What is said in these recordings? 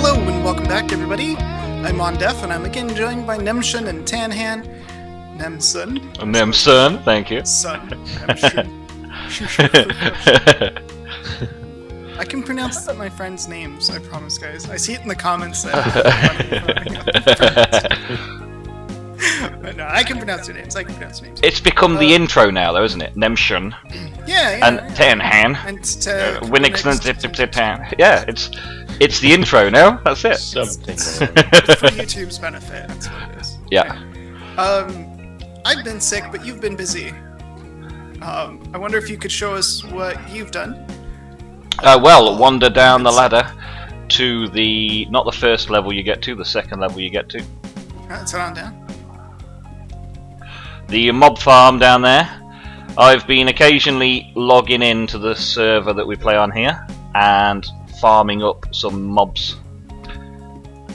Hello and welcome back, everybody. I'm Mondef, and I'm again joined by Nemshun and Tanhan. Nemsun. Nemsun, thank you. Son. I can pronounce my friends' names, I promise, guys. I see it in the comments. But no, I can pronounce their names. It's become the intro now, though, isn't it? Nemshun. Yeah. And Tanhan. And Winix and Tan. Yeah, it's the intro now. That's it. Something. for YouTube's benefit. That's what it is. Yeah. I've been sick, but you've been busy. I wonder if you could show us what you've done. Well, wander down the ladder to not the first level you get to, the second level you get to. Let's head on down. The mob farm down there. I've been occasionally logging into the server that we play on here and farming up some mobs.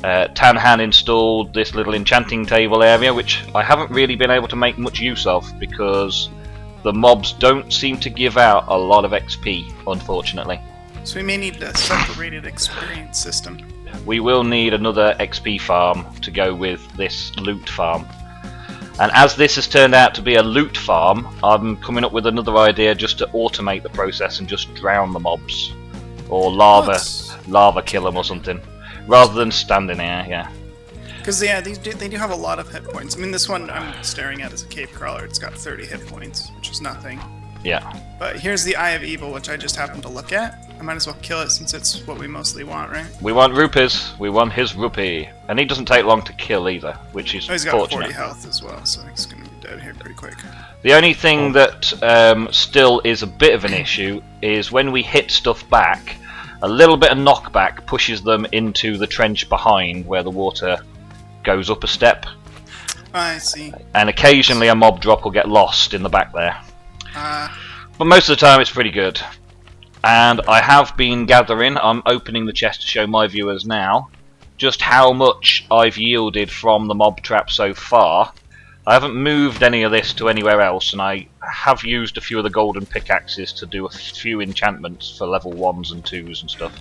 Tanhan installed this little enchanting table area, which I haven't really been able to make much use of because the mobs don't seem to give out a lot of XP, unfortunately. So we may need a separated experience system. We will need another XP farm to go with this loot farm. And as this has turned out to be a loot farm, I'm coming up with another idea just to automate the process and just drown the mobs. Or lava kill them or something. Rather than standing there, yeah. Because, yeah, they do have a lot of hit points. I mean, this one I'm staring at is a cave crawler. It's got 30 hit points, which is nothing. Yeah. But here's the Eye of Evil, which I just happened to look at. I might as well kill it since it's what we mostly want, right? We want rupees. We want his rupee. And he doesn't take long to kill either, which is he's got fortunate. 40 health as well, so he's going to be dead here pretty quick. The only thing that still is a bit of an issue is when we hit stuff back, a little bit of knockback pushes them into the trench behind where the water goes up a step. I see. And occasionally a mob drop will get lost in the back there. But most of the time it's pretty good. And I have been gathering, I'm opening the chest to show my viewers now, just how much I've yielded from the mob trap so far. I haven't moved any of this to anywhere else, and I have used a few of the golden pickaxes to do a few enchantments for level 1s and 2s and stuff,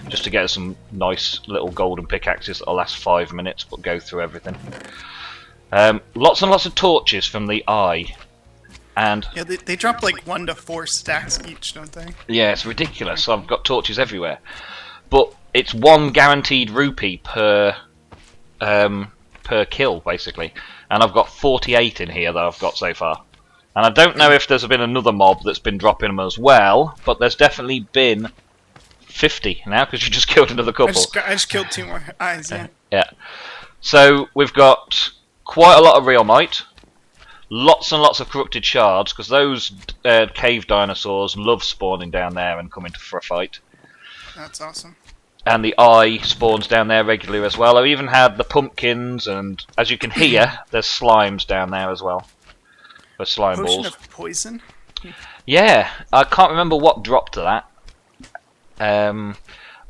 just to get some nice little golden pickaxes that'll last 5 minutes but go through everything. Lots and lots of torches from the Eye. And yeah, they drop like 1 to 4 stacks each, don't they? Yeah, it's ridiculous. I've got torches everywhere. But it's 1 guaranteed rupee per kill, basically. And I've got 48 in here that I've got so far. And I don't know if there's been another mob that's been dropping them as well, but there's definitely been 50 now, because you just killed another couple. I just killed 2 more eyes, yeah. Yeah. So we've got quite a lot of real might. Lots and lots of corrupted shards, because those cave dinosaurs love spawning down there and coming for a fight. That's awesome. And the Eye spawns down there regularly as well. I've even had the pumpkins, and as you can hear, there's slimes down there as well. The slime Potion balls. of poison? Yeah, I can't remember what dropped to that.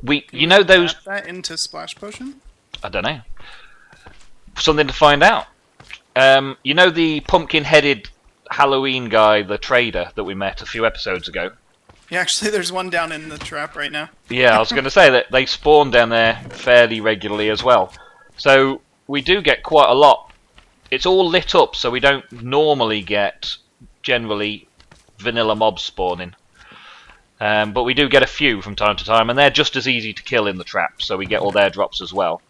You know those. Tap that into splash potion? I don't know. Something to find out. You know the pumpkin-headed Halloween guy, the trader that we met a few episodes ago? Yeah, actually there's one down in the trap right now. Yeah, I was going to say that they spawn down there fairly regularly as well. So we do get quite a lot. It's all lit up, so we don't normally get, generally, vanilla mobs spawning. But we do get a few from time to time, and they're just as easy to kill in the trap, so we get all their drops as well.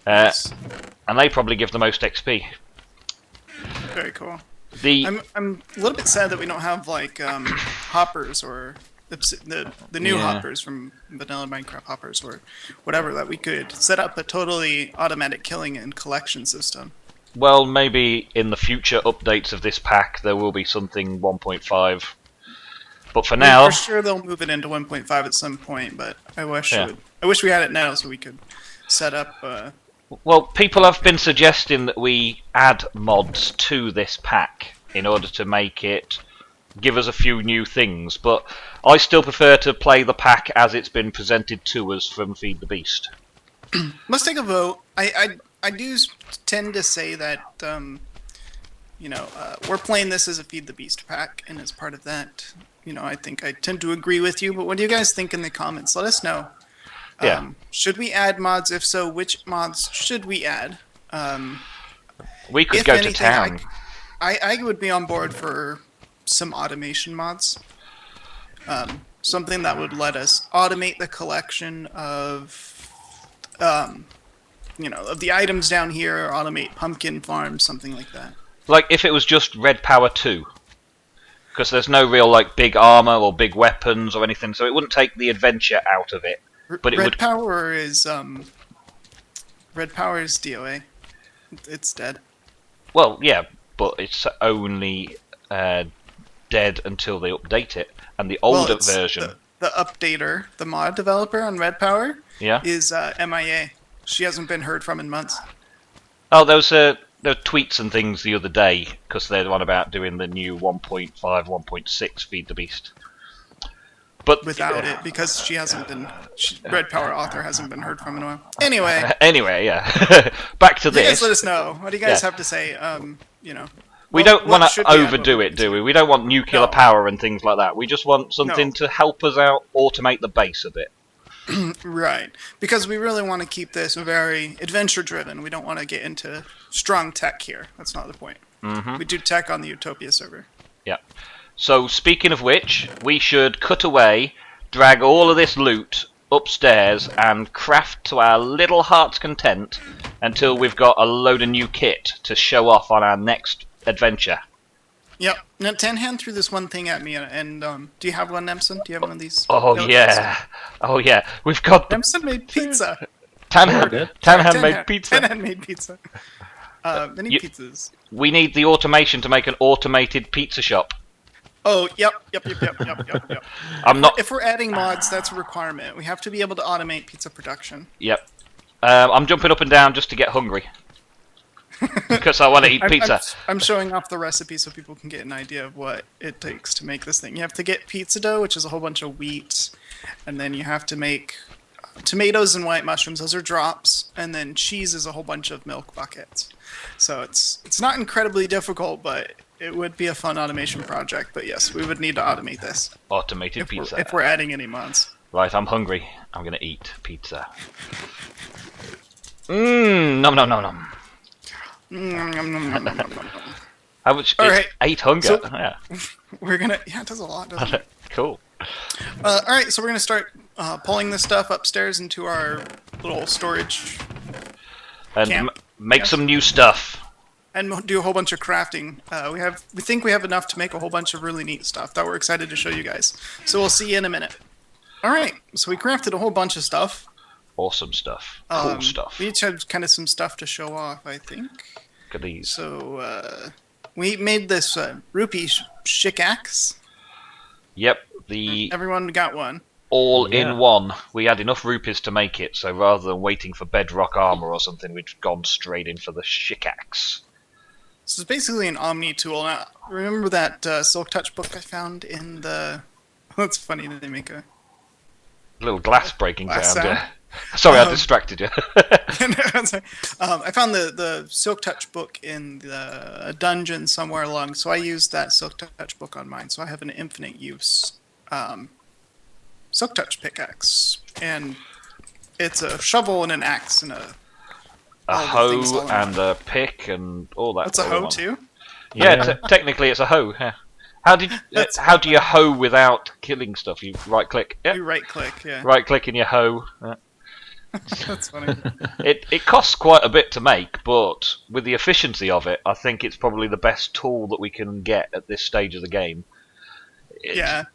Nice. And they probably give the most XP. Very cool. I'm a little bit sad that we don't have like hoppers or the new hoppers from vanilla Minecraft hoppers or whatever, that we could set up a totally automatic killing and collection system. Well, maybe in the future updates of this pack there will be something 1.5. But for now, for sure they'll move it into 1.5 at some point. But I wish we had it now so we could set up. Well, people have been suggesting that we add mods to this pack in order to make it give us a few new things, but I still prefer to play the pack as it's been presented to us from Feed the Beast. Let's take a vote. I do tend to say that we're playing this as a Feed the Beast pack, and as part of that, I think I tend to agree with you. But what do you guys think in the comments? Let us know. Should we add mods? If so, which mods should we add? We could go to town. I would be on board for some automation mods. Something that would let us automate the collection of, of the items down here, or automate pumpkin farms, something like that. Like if it was just Red Power 2. Because there's no real like big armor or big weapons or anything, so it wouldn't take the adventure out of it. But it Red Power is DOA. It's dead. Well, yeah, but it's only dead until they update it. And the older version, the updater, the mod developer on Red Power, yeah, is MIA. She hasn't been heard from in months. Oh, there were tweets and things the other day because they're on about doing the new 1.5, 1.6 Feed the Beast. But without it, because she hasn't been, Red Power author hasn't been heard from in a while. Anyway. Yeah. Back to this. You guys let us know. What do you guys have to say? We don't want to overdo it, do we? We don't want nuclear power and things like that. We just want something to help us out, automate the base a bit. Right. Because we really want to keep this very adventure-driven. We don't want to get into strong tech here. That's not the point. We do tech on the Utopia server. Yeah. So, speaking of which, we should cut away, drag all of this loot upstairs, and craft to our little heart's content until we've got a load of new kit to show off on our next adventure. Yep. Now, Tan hand threw this one thing at me, and do you have one, Nemson? Do you have one of these? Oh, yeah. Oh, yeah. We've got Nemson made pizza. Tanhan made pizza. Tanhan made pizza. Many pizzas. We need the automation to make an automated pizza shop. Oh, yep. If we're adding mods, that's a requirement. We have to be able to automate pizza production. Yep. I'm jumping up and down just to get hungry. Because I want to eat pizza. I'm showing off the recipe so people can get an idea of what it takes to make this thing. You have to get pizza dough, which is a whole bunch of wheat, and then you have to make tomatoes and white mushrooms. Those are drops, and then cheese is a whole bunch of milk buckets. So it's not incredibly difficult, but it would be a fun automation project. But yes, we would need to automate this. Automated pizza. If we're adding any mods. Right, I'm hungry. I'm gonna eat pizza. Nom nom nom nom. How much? All right. 800. So, yeah. We're gonna. Yeah, it does a lot, doesn't it? Cool. All right, so we're gonna start pulling this stuff upstairs into our little storage and camp. Make some new stuff. And do a whole bunch of crafting. We think we have enough to make a whole bunch of really neat stuff that we're excited to show you guys. So we'll see you in a minute. All right, so we crafted a whole bunch of stuff. Awesome stuff. Cool stuff. We each have kind of some stuff to show off, I think. Look at these. So we made this Rupee axe. Yep, everyone got one. In one. We had enough rupees to make it, so rather than waiting for bedrock armor or something, we'd gone straight in for the axe. So it's basically an Omni tool. Now, remember that Silk Touch book I found in the... That's funny that they make a little glass breaking sound. Sorry, I distracted you. I found the Silk Touch book in the dungeon somewhere along, so I used that Silk Touch book on mine. So I have an infinite use Silk Touch pickaxe, and it's a shovel and an axe and a hoe and a pick and all that. That's a hoe too? Yeah, technically it's a hoe. Yeah. How do you hoe without killing stuff? You right click. Yeah. You right click. Yeah. Right click in your hoe. Yeah. That's funny. It costs quite a bit to make, but with the efficiency of it, I think it's probably the best tool that we can get at this stage of the game. I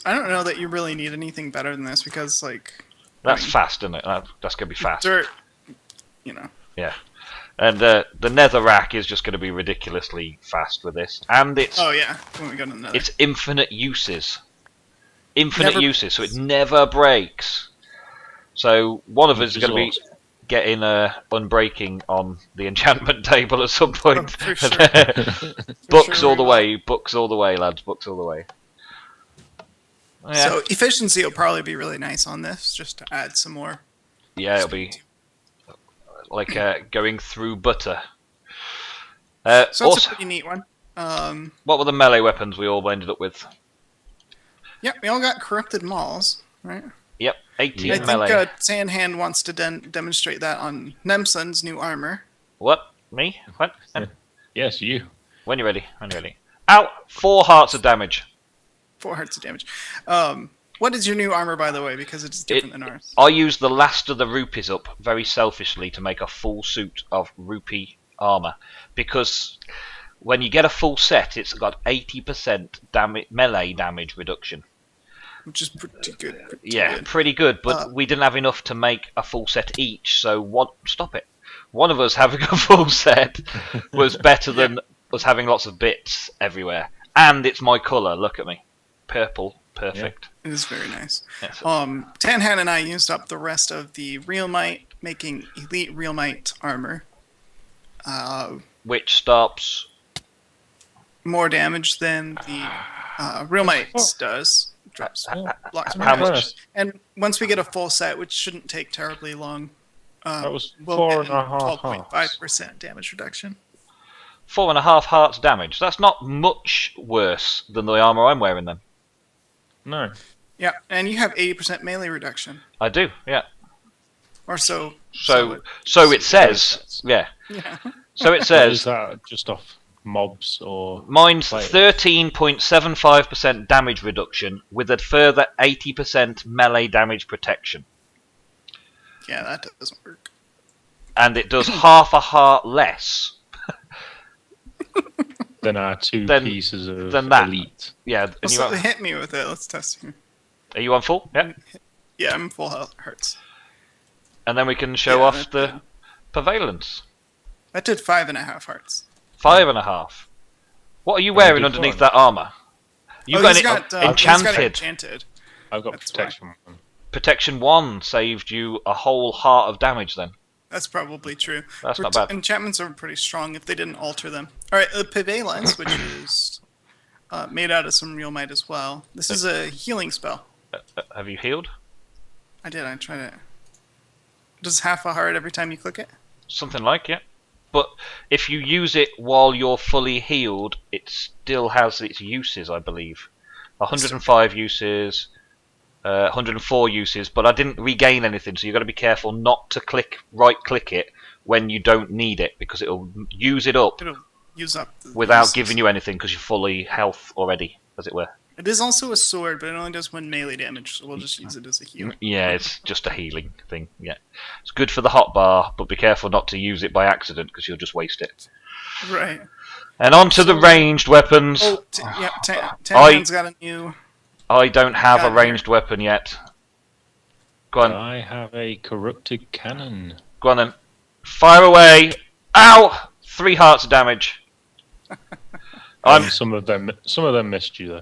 don't know that you really need anything better than this because that's fast, isn't it? That's gonna be fast. Dirt, Yeah. And the nether rack is just going to be ridiculously fast with this, and it's when we go to the nether. It's infinite uses, so it never breaks. So one of us is going to be getting unbreaking on the enchantment table at some point. For sure. Books all the way, lads. Books all the way. Yeah. So efficiency will probably be really nice on this, just to add some more. Yeah, it'll be like going through butter. So that's a pretty neat one. What were the melee weapons we all ended up with? Yeah, we all got corrupted mauls, right? Yep, 18 I melee. think Sandhand wants to demonstrate that on Nemson's new armor. What? Me? What? Yes, you. When you're ready. When you're ready. Out! 4 hearts of damage. 4 hearts of damage. What is your new armor, by the way? Because it's different than ours. I used the last of the rupees up very selfishly to make a full suit of Rupee Armor. Because when you get a full set, it's got 80% melee damage reduction. Which is pretty good. Pretty good, but we didn't have enough to make a full set each, so stop it. One of us having a full set was better than us having lots of bits everywhere. And it's my colour, look at me. Purple, perfect. Yeah, it is very nice. Yes. Tanhan and I used up the rest of the Real Might, making Elite Real Might armor. Which stops more damage than the Real Might does. Drops blocks more how damage. much? And once we get a full set, which shouldn't take terribly long, that was we'll 4.5 12.5% damage reduction. 4.5 hearts damage. That's not much worse than the armour I'm wearing then. No. Yeah, and you have 80% melee reduction. I do, yeah. Or so. So it says. Yeah. So it says. Is that just off mobs or? Mine's players? 13.75% damage reduction with a further 80% melee damage protection. Yeah, that doesn't work. And it does half a heart less. Than our two pieces of elite. Yeah. And hit me with it. Let's test you. Are you on full? Yeah. Yeah, I'm full hearts. And then we can show off the prevalence. That did 5.5 hearts. 5.5. What are you wearing underneath that armor? You got it enchanted. I've got protection 1. Protection 1 saved you a whole heart of damage then. That's probably true. That's not bad. Enchantments are pretty strong if they didn't alter them. Alright, the Prevalence, which is made out of some Real Might as well. This is a healing spell. Have you healed? I did, I tried it. Does half a heart every time you click it? Something like, yeah. But if you use it while you're fully healed, it still has its uses, I believe. 105 uses, 104 uses, but I didn't regain anything, so you've got to be careful not to right-click it when you don't need it, because it'll use it up, without giving you anything, because you're fully health already, as it were. It is also a sword, but it only does 1 melee damage, so we'll just use it as a healing. Yeah, it's just a healing thing, yeah. It's good for the hotbar, but be careful not to use it by accident, because you'll just waste it. Right. And on to the ranged weapons. Oh, Tanhan's got a new... I don't have a ranged weapon yet. Go on. I have a corrupted cannon. Go on then. Fire away. Ow! 3 hearts of damage. Some of them missed you though.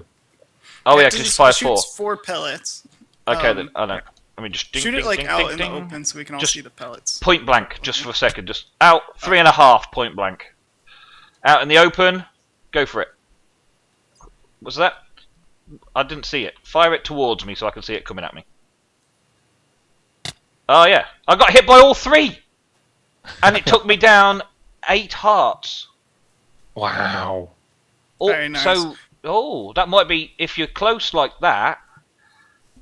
Oh yeah, because it's fire 4. Shoots 4 pellets. Okay then. I know. Let me just shoot it like out in the open so we can all see the pellets. Point blank, just for a second. Just out. 3.5 point blank. Out in the open. Go for it. Was that? I didn't see it. Fire it towards me so I can see it coming at me. Oh yeah, I got hit by all 3, and it took me down 8 hearts. Wow. Very nice. So, that might be if you're close like that.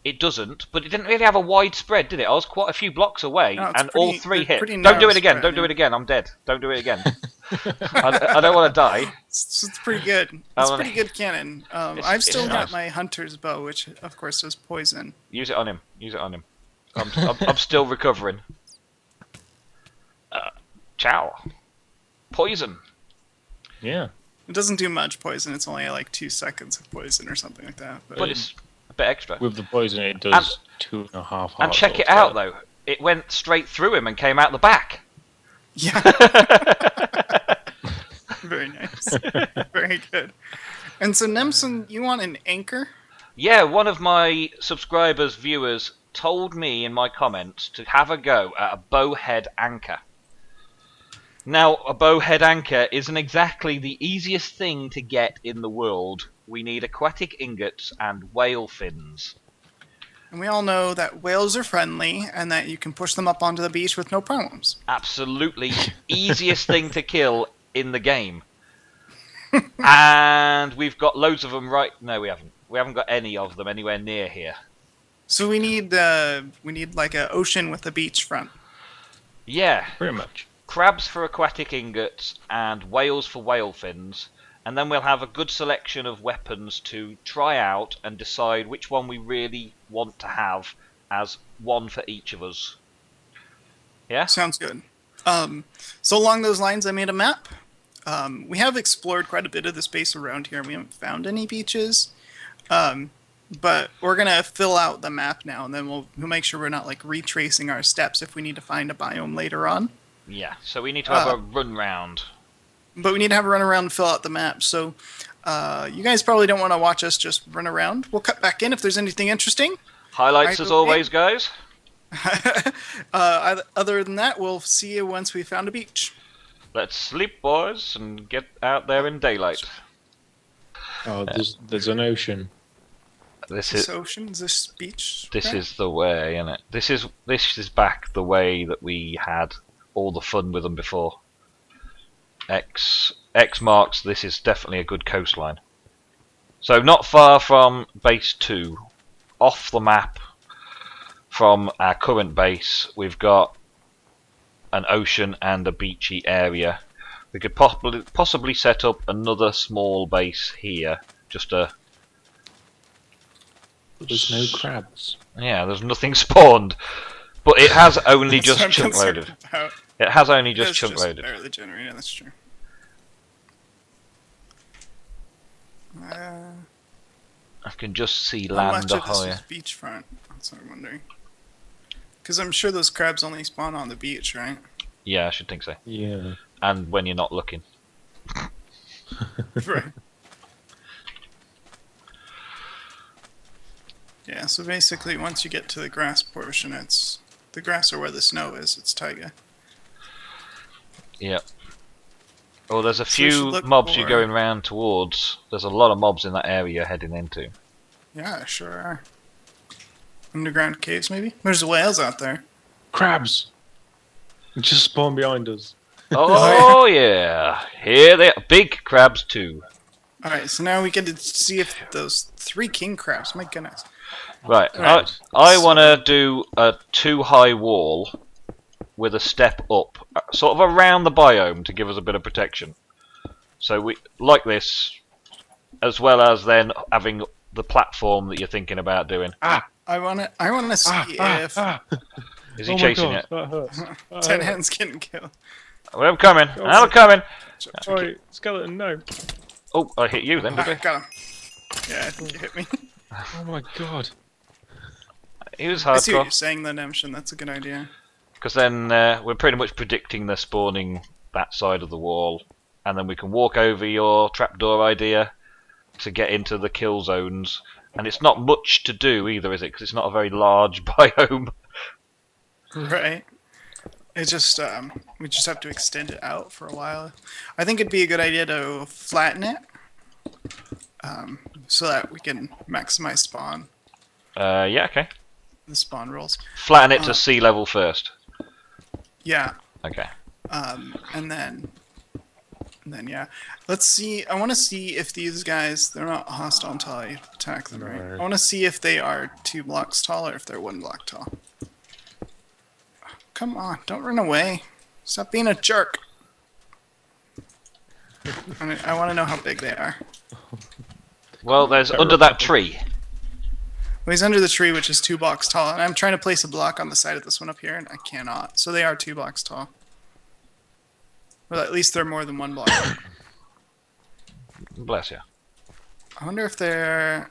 It doesn't, but it didn't really have a wide spread, did it? I was quite a few blocks away, and all 3 hit. Don't do it again. Don't do it again. I'm dead. Don't do it again. I don't want to die. It's pretty good. It's pretty good cannon. I've still got my hunter's bow, which of course does poison. Use it on him. Use it on him. I'm still recovering. Ciao. Poison. Yeah. It doesn't do much poison. It's only like 2 seconds of poison or something like that. But it's a bit extra. With the poison, it does 2.5 hearts. And check it out though. It went straight through him and came out the back. Yeah. Very nice. Very good. And so, Nemson, you want an anchor? Yeah, one of my subscribers, viewers, told me in my comments to have a go at a Bowhead Anchor. Now, a Bowhead Anchor isn't exactly the easiest thing to get in the world. We need aquatic ingots and whale fins. And we all know that whales are friendly and that you can push them up onto the beach with no problems. Absolutely easiest thing to kill in the game. And we've got loads of them right... No, we haven't. We haven't got any of them anywhere near here. So we need like an ocean with a beachfront. Yeah. Pretty much. Crabs for aquatic ingots and whales for whale fins. And then we'll have a good selection of weapons to try out and decide which one we really want to have as one for each of us. Yeah? Sounds good. So along those lines, I made a map. We have explored quite a bit of the space around here. We haven't found any beaches. But we're going to fill out the map now, and then we'll make sure we're not like retracing our steps if we need to find a biome later on. Yeah, so we need to have a run round. But we need to have a run around and fill out the map. So you guys probably don't want to watch us just run around. We'll cut back in if there's anything interesting. Highlights as always, guys. Other than that, we'll see you once we found a beach. Let's sleep, boys, and get out there in daylight. Oh, there's an ocean. This ocean, this beach. This is the way, isn't it? This is back the way that we had all the fun with them before. X marks. This is definitely a good coastline. So not far from base 2, off the map from our current base, we've got an ocean and a beachy area. We could possibly set up another small base here. Just a. There's no crabs. Yeah, there's nothing spawned, but it has only just chunk loaded. It has only just chunk loaded. Barely generated. That's true. I can just see How land much of this ahoy. is beachfront? That's what I'm wondering. Because I'm sure those crabs only spawn on the beach, right? Yeah, I should think so. Yeah. And when you're not looking. Right. Yeah, so basically once you get to the grass portion, it's the grass or where the snow is, it's taiga. Yep. Oh, there's a So we should few look mobs for- you're going round towards. There's a lot of mobs in that area you're heading into. Yeah, sure are. Underground caves, maybe? There's whales out there. Crabs! It just spawned behind us. Oh yeah, here they are. Big crabs too. Alright, so now we get to see if those 3 king crabs, my goodness. Right, Right. I want to do a 2-high wall with a step up, sort of around the biome to give us a bit of protection. So we like this, as well as then having the platform that you're thinking about doing. I wanna see if Is he chasing it? That hurts. 10 hands getting killed. Well, I'm coming. I'm coming. Sorry, skeleton, no. Oh, I hit you then, did I? Got him. Yeah, I think you hit me. Oh my god. He was I see what hardcore. you're saying then, Emshin. That's a good idea. Because then we're pretty much predicting they're spawning that side of the wall, and then we can walk over your trapdoor idea to get into the kill zones. And it's not much to do either, is it? Because it's not a very large biome. Right. It's just we just have to extend it out for a while. I think it'd be a good idea to flatten it, so that we can maximize spawn. Yeah, okay. The spawn rolls. Flatten it to sea level first. Yeah. Okay. And then yeah. Let's see. I want to see if these guys, they're not hostile until I attack them, right? No. I want to see if they are 2 blocks tall or if they're 1 block tall. Come on, don't run away. Stop being a jerk. I want to know how big they are. Well, there's under that tree. Well, he's under the tree, which is 2 blocks tall, and I'm trying to place a block on the side of this one up here, and I cannot. So they are 2 blocks tall. Well, at least they're more than 1 block. Bless you. I wonder if they're...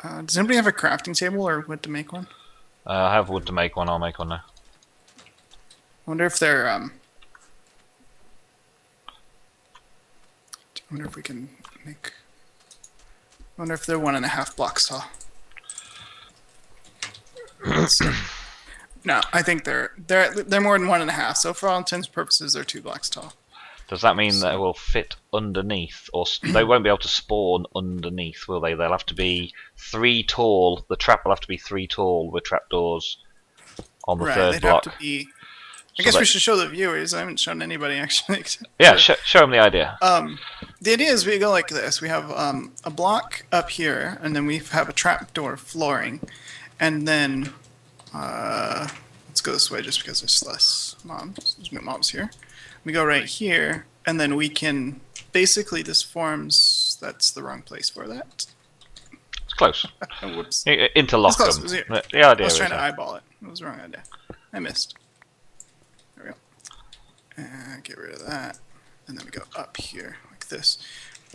does anybody have a crafting table or wood to make one? I have wood to make one. I'll make one now. I wonder if they're... I wonder if we can make... I wonder if they're 1.5 blocks tall. Let's see. No, I think they're more than 1.5. So for all intents and purposes, they're 2 blocks tall. Does that mean they will fit underneath, or they won't be able to spawn underneath, will they? They'll have to be 3 tall. The trap will have to be 3 tall with trapdoors on the Right, 3rd they'd block. have to be... I So guess they- we should show the viewers. I haven't shown anybody actually. Yeah, show them the idea. The idea is we go like this. We have a block up here, and then we have a trapdoor flooring, And then let's go this way just because there's less mobs. There's no mobs here. We go right here, and then we can basically this forms. That's the wrong place for that. It's close. Oh, whoops. Interlock It's close. them. It was here. The idea I was is trying to that. eyeball it. It was the wrong idea. I missed. There we go. And get rid of that. And then we go up here like this.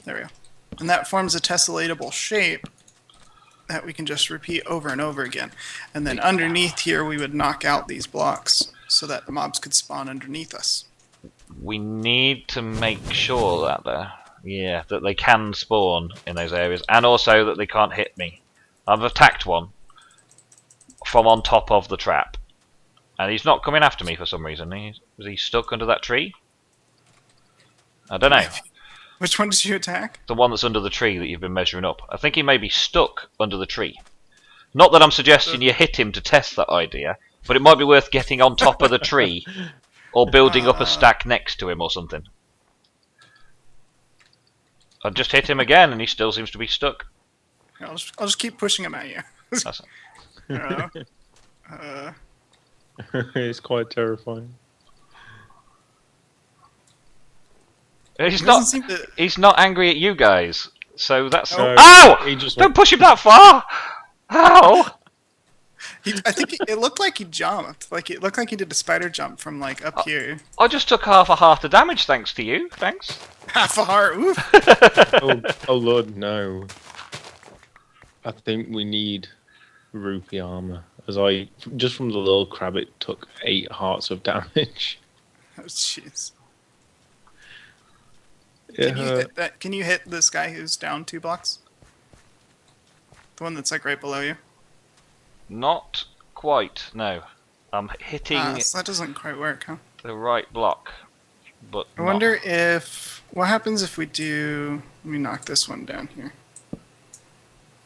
There we go. And that forms a tesselatable shape that we can just repeat over and over again. And then underneath here we would knock out these blocks so that the mobs could spawn underneath us. We need to make sure that they can spawn in those areas, and also that they can't hit me. I've attacked one from on top of the trap, and he's not coming after me for some reason. Was he stuck under that tree? I don't know. Which one did you attack? The one that's under the tree that you've been measuring up. I think he may be stuck under the tree. Not that I'm suggesting you hit him to test that idea, but it might be worth getting on top of the tree or building up a stack next to him or something. I just hit him again and he still seems to be stuck. I'll just keep pushing him at you. It's quite terrifying. He's not angry at you guys, so that's. No, Ow! Don't push him that far! Ow! I think it looked like he jumped. Like it looked like he did a spider jump from like up here. I just took half a heart of damage thanks to you. Thanks. Half a heart. Oof. oh Lord, no. I think we need Rupee Armor. As just from the little crab, it took 8 hearts of damage. Oh jeez. Can you hit this guy who's down 2 blocks? The one that's like right below you? Not quite, no. I'm hitting so that doesn't quite work, huh? the right block. But I wonder what happens if we do... Let me knock this one down here.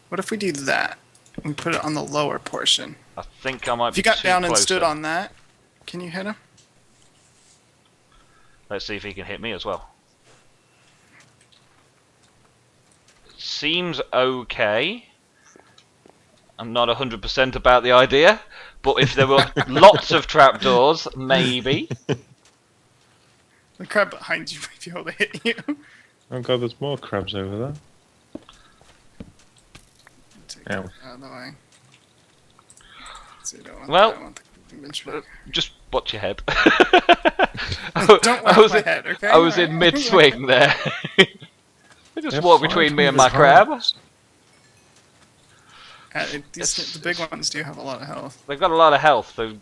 What if we do that? And put it on the lower portion. I think I might be If you got too down and closer. stood on that, can you hit him? Let's see if he can hit me as well. Seems okay. I'm not 100% about the idea, but if there were lots of trapdoors, maybe. The crab behind you might be able to hit you. Oh god, there's more crabs over there. Take that out of the way. So just watch your head. Don't watch my head, okay? I was in mid-swing there. Just walk between me and my crab. The big ones do have a lot of health. They've got a lot of health, and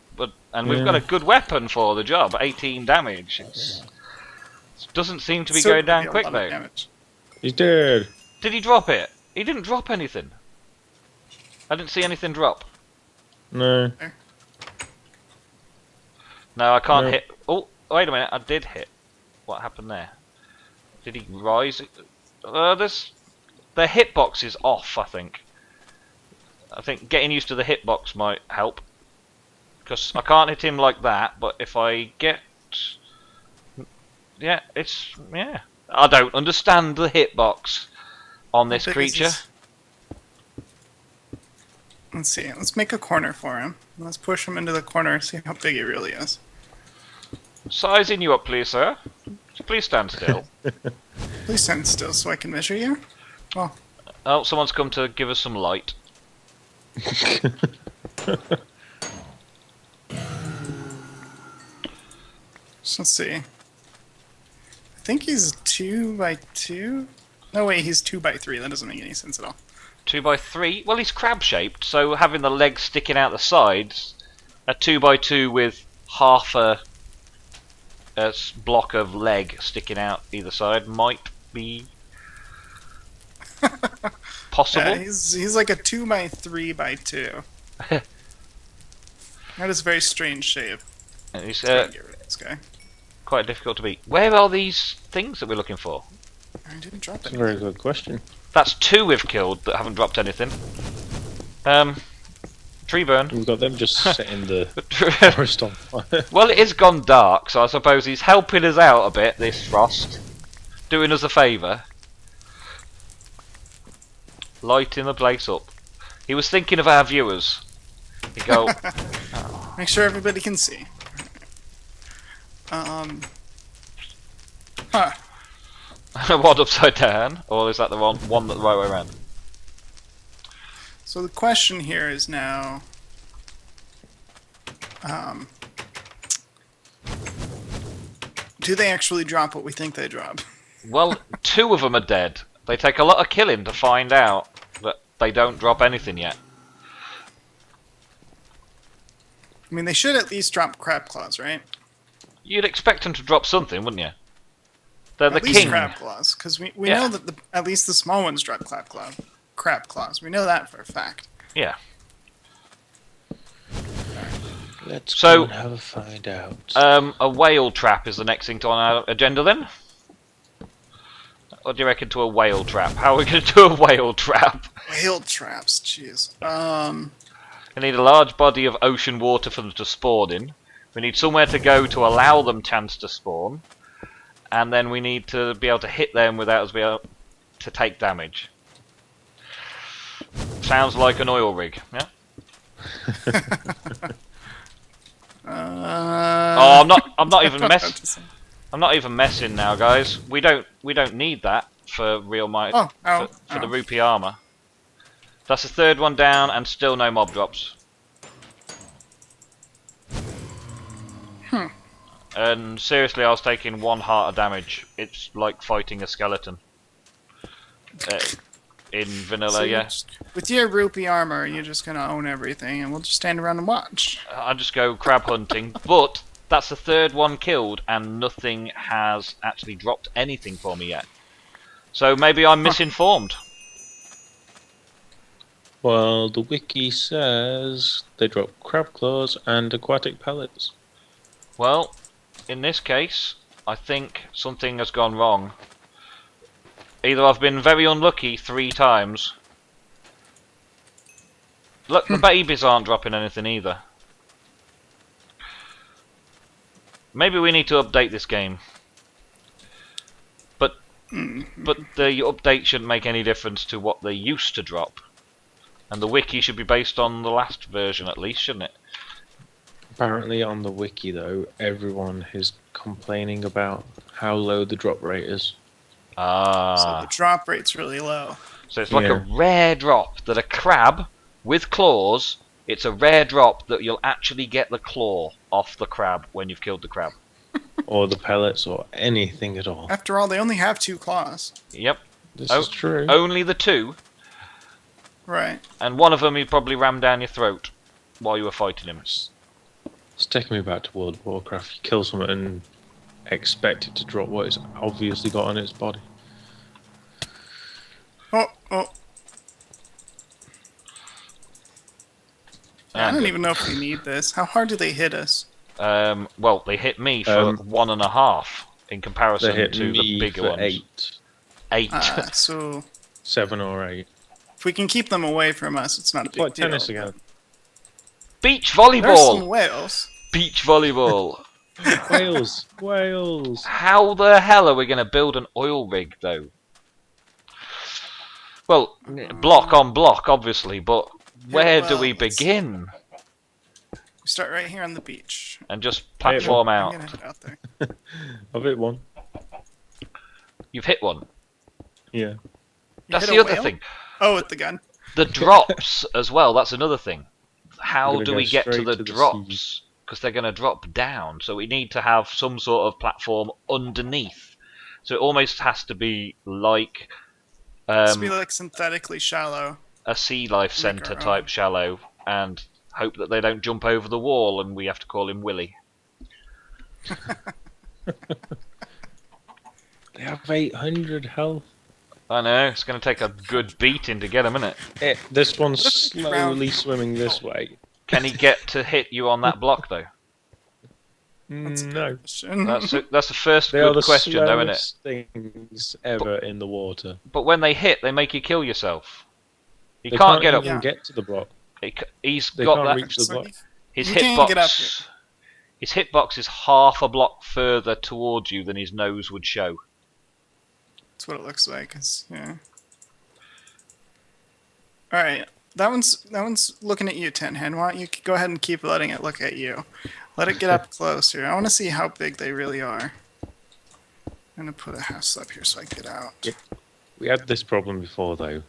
we've got a good weapon for the job. 18 damage. It doesn't seem to be going down quick though. He's dead. Did he drop it? He didn't drop anything. I didn't see anything drop. No. No, I can't hit. Oh, wait a minute. I did hit. What happened there? Did he rise? The hitbox is off, I think. I think getting used to the hitbox might help. Because I can't hit him like that, but if I get... Yeah, I don't understand the hitbox on this creature. Let's see, let's make a corner for him. Let's push him into the corner and see how big he really is. Sizing you up, please, sir. Please stand still. Please stand still so I can measure you. Oh, someone's come to give us some light. So let's see. I think he's 2 by 2. No, wait, he's 2 by 3. That doesn't make any sense at all. 2 by 3? Well, he's crab-shaped, so having the legs sticking out the sides, a 2 by 2 with half a block of leg sticking out either side might be possible. Yeah, he's like a 2 by 3 by 2. That is a very strange shape. And he's get rid of this guy. Quite difficult to beat. Where are these things that we're looking for? I didn't drop That's it. a very good question. That's 2 we've killed that haven't dropped anything. Tree burn. We've got them just setting the forest on fire. Well, it is gone dark, so I suppose he's helping us out a bit, this frost. Doing us a favour. Lighting the place up. He was thinking of our viewers. You go. Make sure everybody can see. Huh. What, upside down? Or is that the one the right way around? So the question here is now... do they actually drop what we think they drop? Well, 2 of them are dead. They take a lot of killing to find out that they don't drop anything yet. I mean, they should at least drop crab claws, right? You'd expect them to drop something, wouldn't you? They're the At least king. crab claws, because we know that at least the small ones drop crab claws. We know that for a fact. Yeah. Let's go and have a find out. A whale trap is the next thing on our agenda then? What do you reckon to a whale trap? How are we going to do a whale trap? Whale traps, jeez. We need a large body of ocean water for them to spawn in. We need somewhere to go to allow them chance to spawn. And then we need to be able to hit them without us being able to take damage. Sounds like an oil rig, yeah? I'm not even messing. I'm not even messing now, guys. We don't need that for real might for the Rupee Armor. That's the 3rd one down, and still no mob drops. And seriously, I was taking 1 heart of damage. It's like fighting a skeleton. In vanilla, so yeah. With your Rupee Armor, you're just gonna own everything, and we'll just stand around and watch. I just go crab hunting, but that's the 3rd one killed, and nothing has actually dropped anything for me yet. So maybe I'm misinformed. Well, the wiki says they drop crab claws and aquatic pellets. Well, in this case, I think something has gone wrong. Either I've been very unlucky 3 times. Look, the babies aren't dropping anything either. Maybe we need to update this game. But the update shouldn't make any difference to what they used to drop. And the wiki should be based on the last version at least, shouldn't it? Apparently on the wiki though, everyone is complaining about how low the drop rate is. So the drop rate's really low. So it's like a rare drop that a crab with claws, it's a rare drop that you'll actually get the claw off the crab when you've killed the crab. Or the pellets or anything at all. After all, they only have 2 claws. Yep. This is true. Only the 2. Right. And one of them he probably rammed down your throat while you were fighting him. It's taking me back to World of Warcraft. You kill someone and expect it to drop what it's obviously got on its body. Oh. I don't even know if we need this. How hard do they hit us? Well, they hit me for 1.5 in comparison to the bigger for ones. 8. 8. So 7 or 8. if we can keep them away from us, it's not a big Like deal. tennis again. Beach There's volleyball! some whales. Beach volleyball! Whales! How the hell are we going to build an oil rig, though? Well, block on block, obviously, but where do we begin? We start right here on the beach. And just platform out. I'm gonna head out there. I've hit one. You've hit one. Yeah. That's hit the a other whale? thing. Oh, with the gun. The drops as well, that's another thing. How do go we get to straight the to the drops? Because they're going to drop down, so we need to have some sort of platform underneath. So it almost has to be like It's be like synthetically shallow. a sea life centre type shallow, and hope that they don't jump over the wall and we have to call him Willy. They have 800 health. I know, it's going to take a good beating to get him, isn't it? This one's slowly swimming this way. Can he get to hit you on that block, though? No. That's the first They are good the question, though, isn't it? slowest things ever in the water. But when they hit, they make you kill yourself. He They can't get up. even get to the block. He's They got can't that. reach the block. His You can't get up hitbox. His hitbox is half a block further towards you than his nose would show. That's what it looks like. Yeah. All right. that one's looking at you, Tin Hen. Why don't you go ahead and keep letting it look at you? Let it get up closer. I want to see how big they really are. I'm gonna put a house up here so I can get out. Yeah. We had this problem before, though.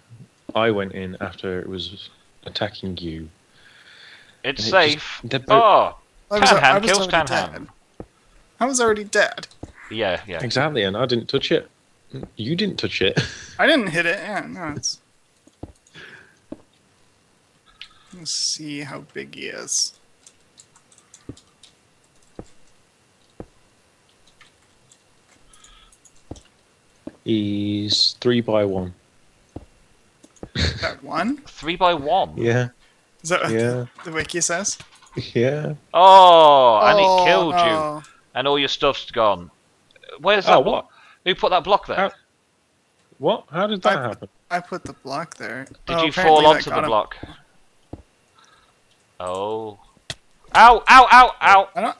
I went in after it was attacking you. It's safe. Oh! Tan-Han kills Tan-Han. I was already dead. Yeah. Exactly, and I didn't touch it. You didn't touch it. I didn't hit it. Yeah, no, it's... Let's see how big he is. He's 3x1. That one? 3x1? Yeah. Is that what the wiki says? Yeah. Oh, and it killed you. And all your stuff's gone. Where's that block? Who put that block there? What? How did that happen? I put the block there. Did you fall onto the block? Oh. Ow, ow, ow, ow!